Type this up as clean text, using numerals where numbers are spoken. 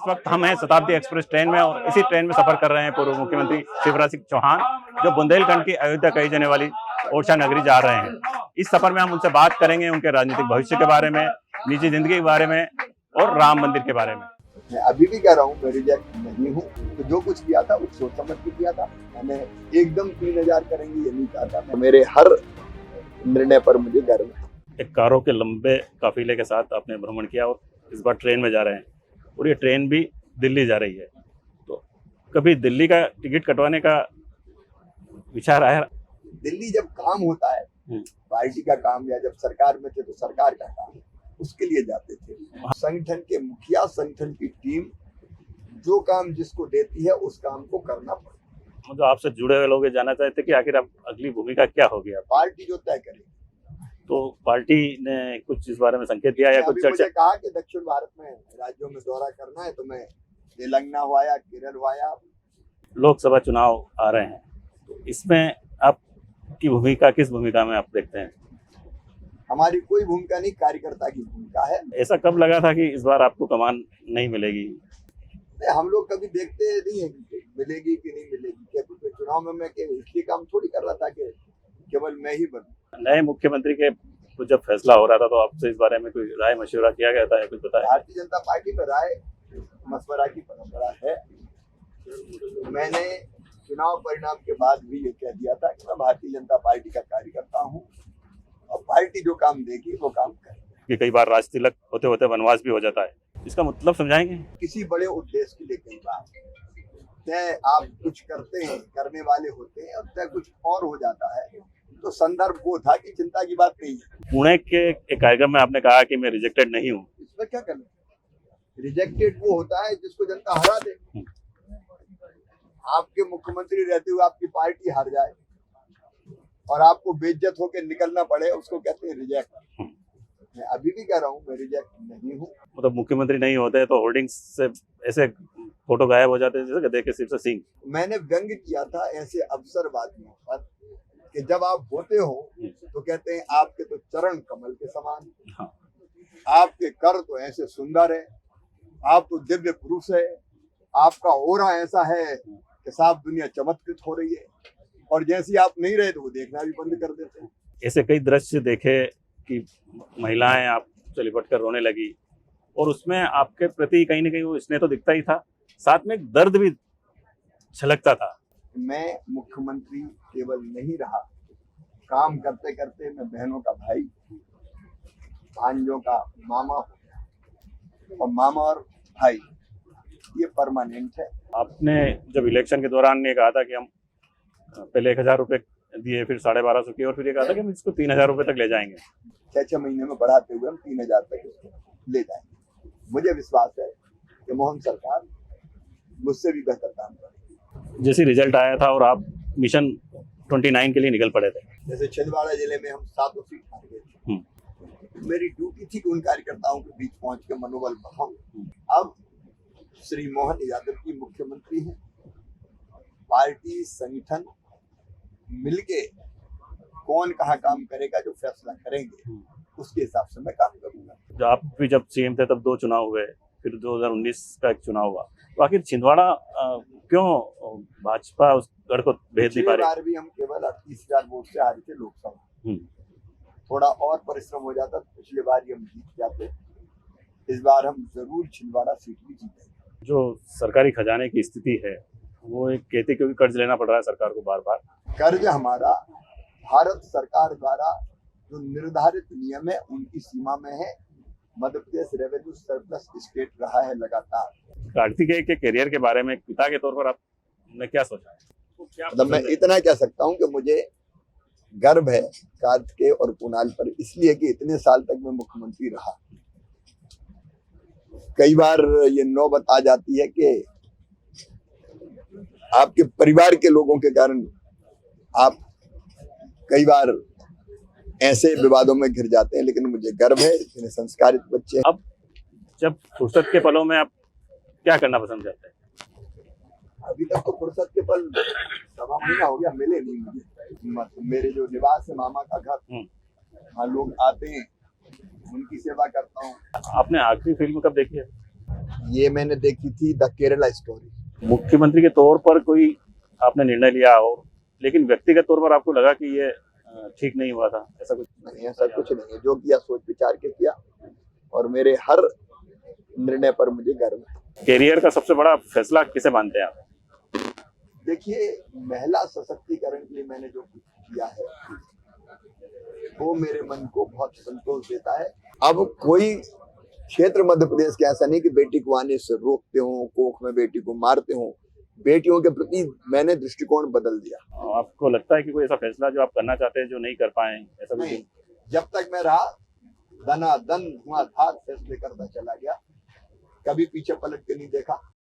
वक्त हम हैं शताब्दी एक्सप्रेस ट्रेन में और इसी ट्रेन में सफर कर रहे हैं पूर्व मुख्यमंत्री शिवराज सिंह चौहान, जो बुंदेलखंड की अयोध्या कही जाने वाली ओरछा नगरी जा रहे हैं। इस सफर में हम उनसे बात करेंगे उनके राजनीतिक भविष्य के बारे में, निजी जिंदगी के बारे में और राम मंदिर के बारे में। मैं अभी भी कह रहा हूँ मैं रिजेक्ट नहीं हूँ। तो जो कुछ किया था वो सोच समझ के किया था। मैंने एकदम 3000 करेंगे ये नहीं कहा था। मेरे हर निर्णय पर मुझे गर्व है। एक कारों के लंबे काफिले के साथ आपने भ्रमण किया और इस बार ट्रेन में जा रहे हैं और ये ट्रेन भी दिल्ली जा रही है, तो कभी दिल्ली का टिकट कटवाने का विचार आया? दिल्ली जब काम होता है पार्टी का काम, या जब सरकार में थे तो सरकार का काम, उसके लिए जाते थे। संगठन के मुखिया, संगठन की टीम जो काम जिसको देती है उस काम को करना पड़ता है। जो आपसे जुड़े हुए लोग जानना चाहते कि आखिर अब अगली भूमिका क्या होगी? पार्टी जो तय करेगी। तो पार्टी ने कुछ इस बारे में संकेत दिया या कुछ चर्चा? मुझे कहा कि दक्षिण भारत में राज्यों में दौरा करना है, तो मैं तेलंगाना हुआ, केरल हुआ। लोकसभा चुनाव आ रहे हैं, तो इसमें आपकी भूमिका किस भूमिका में आप देखते हैं? हमारी कोई भूमिका नहीं, कार्यकर्ता की भूमिका है। ऐसा कब लगा था कि इस बार आपको कमान नहीं मिलेगी? हम लोग कभी देखते नहीं है मिलेगी कि नहीं मिलेगी। क्योंकि चुनाव में मैं इसलिए काम थोड़ी कर रहा था कि केवल मैं ही बनूं। नए मुख्यमंत्री के जब फैसला हो रहा था तो आपसे इस बारे में कोई राय मशवरा किया गया था या कुछ बताया? भारतीय जनता पार्टी में राय मशवरा की परंपरा है। मैंने चुनाव परिणाम के बाद भी ये कह दिया था कि मैं भारतीय जनता पार्टी का कार्यकर्ता हूँ और पार्टी जो काम देगी वो काम करेगी। कई बार राज तिलक होते होते वनवास भी हो जाता है, इसका मतलब समझाएंगे? किसी बड़े उद्देश्य के लिए कई बार तय आप कुछ करते हैं, करने वाले होते हैं, और तय कुछ और हो जाता है। तो संदर्भ वो था कि चिंता की बात नहीं है। पुणे के एक कार्यक्रम में आपने कहा कि मैं रिजेक्टेड नहीं हूँ। इसमें क्या करना? रिजेक्टेड वो होता है जिसको जनता हरा दे। आपके मुख्यमंत्री रहते हुए आपकी पार्टी हार जाए और आपको बेइज्जत होकर निकलना पड़े, उसको कहते हैं रिजेक्ट। मैं अभी भी कह रहा हूँ मैं रिजेक्ट नहीं हूँ। मतलब मुख्यमंत्री नहीं होते तो होर्डिंग्स से ऐसे फोटो गायब हो जाते हैं जैसे गधे के सिर से सींग। मैंने व्यंग्य किया था ऐसे अवसरवादियों पर कि जब आप होते हो तो कहते हैं आपके तो चरण कमल के समान, हाँ। आपके कर तो ऐसे सुंदर है, आप तो दिव्य पुरुष है, आपका ओरा ऐसा है कि साफ दुनिया चमत्कृत हो रही है, और जैसे आप नहीं रहे तो वो देखना भी बंद कर देते हैं। ऐसे कई दृश्य देखे कि महिलाएं आपसे लिपट कर रोने लगी और उसमें आपके प्रति कहीं ना कहीं वो स्नेह तो दिखता ही था, साथ में एक दर्द भी छलकता था। मैं मुख्यमंत्री केवल नहीं रहा, काम करते करते मैं बहनों का भाई, भांजों का मामा हो गया, और मामा और भाई ये परमानेंट है। आपने जब इलेक्शन के दौरान ये कहा था कि हम पहले 1000 रुपए दिए, फिर 1250 किए और फिर ये कहा था कि हम इसको 3000 रुपए तक ले जाएंगे। 6 महीने में बढ़ाते हुए हम 3000 तक इसको ले जाएंगे। मुझे विश्वास है कि मोहन सरकार मुझसे भी बेहतर काम करेगी। जैसे रिजल्ट आया था और आप मिशन 29 के लिए निकल पड़े थे। जैसे छिंदवाड़ा जिले में हम 7 सीट हार गए थे, मेरी ड्यूटी थी कि उन कार्यकर्ताओं के बीच पहुंच के मनोबल बढ़ाऊं। अब श्री मोहन यादव जी मुख्यमंत्री हैं, पार्टी संगठन मिलके कौन कहाँ काम करेगा जो फैसला करेंगे उसके हिसाब से मैं काम करूंगा। आप भी जब सीएम थे तब 2 चुनाव हुए, फिर 2019 का एक चुनाव हुआ, तो आखिर छिंदवाड़ा क्यों भाजपा उस गढ़ को भेज नहीं पा रही? बार भी हम केवल 38,000 वोट से हारे थे लोकसभा। थोड़ा और परिश्रम हो जाता तो पिछले बार ही हम जीत जाते। इस बार हम जरूर छिंदवाड़ा सीट भी जीतेंगे। जो सरकारी खजाने की स्थिति है वो एक कहते क्योंकि कर्ज लेना पड़ रहा है सरकार को बार बार। कर्ज हमारा भारत सरकार द्वारा जो निर्धारित नियम है उनकी सीमा में है। Madhya Pradesh revenue surplus state रहा है लगातार। कार्तिकेय के करियर के बारे में पिता के तौर पर आपने क्या सोचा है? मतलब मैं इतना कह सकता हूँ कि मुझे गर्व है कार्तिकेय और कुणाल पर, इसलिए कि इतने साल तक मैं मुख्यमंत्री रहा। कई बार ये नौबत आ जाती है कि आपके परिवार के लोगों के कारण आप कई बार ऐसे विवादों में घिर जाते हैं, लेकिन मुझे गर्व है इतने संस्कारित बच्चे। अब जब फुर्सत के पलों में आप क्या करना पसंद करते हैं? अभी तक तो फुर्सत के पल 1.5 महीना हो गया मिले नहीं मुझे। मेरे जो निवास है मामा का घर, वहाँ लोग आते हैं, उनकी सेवा करता हूँ। आपने आखिरी फिल्म कब देखी है? ये मैंने देखी थी द केरला स्टोरी। मुख्यमंत्री के तौर पर कोई आपने निर्णय लिया हो, लेकिन व्यक्तिगत तौर पर आपको लगा कि ये ठीक नहीं हुआ था, ऐसा कुछ? नहीं, ऐसा कुछ नहीं है। जो किया सोच विचार के किया और मेरे हर निर्णय पर मुझे गर्व है। कैरियर का सबसे बड़ा फैसला किसे मानते हैं आप? देखिए, महिला सशक्तिकरण के लिए मैंने जो कुछ किया है वो मेरे मन को बहुत संतोष देता है। अब कोई क्षेत्र मध्य प्रदेश के ऐसा नहीं कि बेटी को आने से रोकते हो, कोख में बेटी को मारते हो। बेटियों के प्रति मैंने दृष्टिकोण बदल दिया। आपको लगता है कि कोई ऐसा फैसला जो आप करना चाहते हैं जो नहीं कर पाए, ऐसा कुछ? नहीं, जब तक मैं रहा धनाधन धुआंधार फैसले करता चला गया, कभी पीछे पलट के नहीं देखा।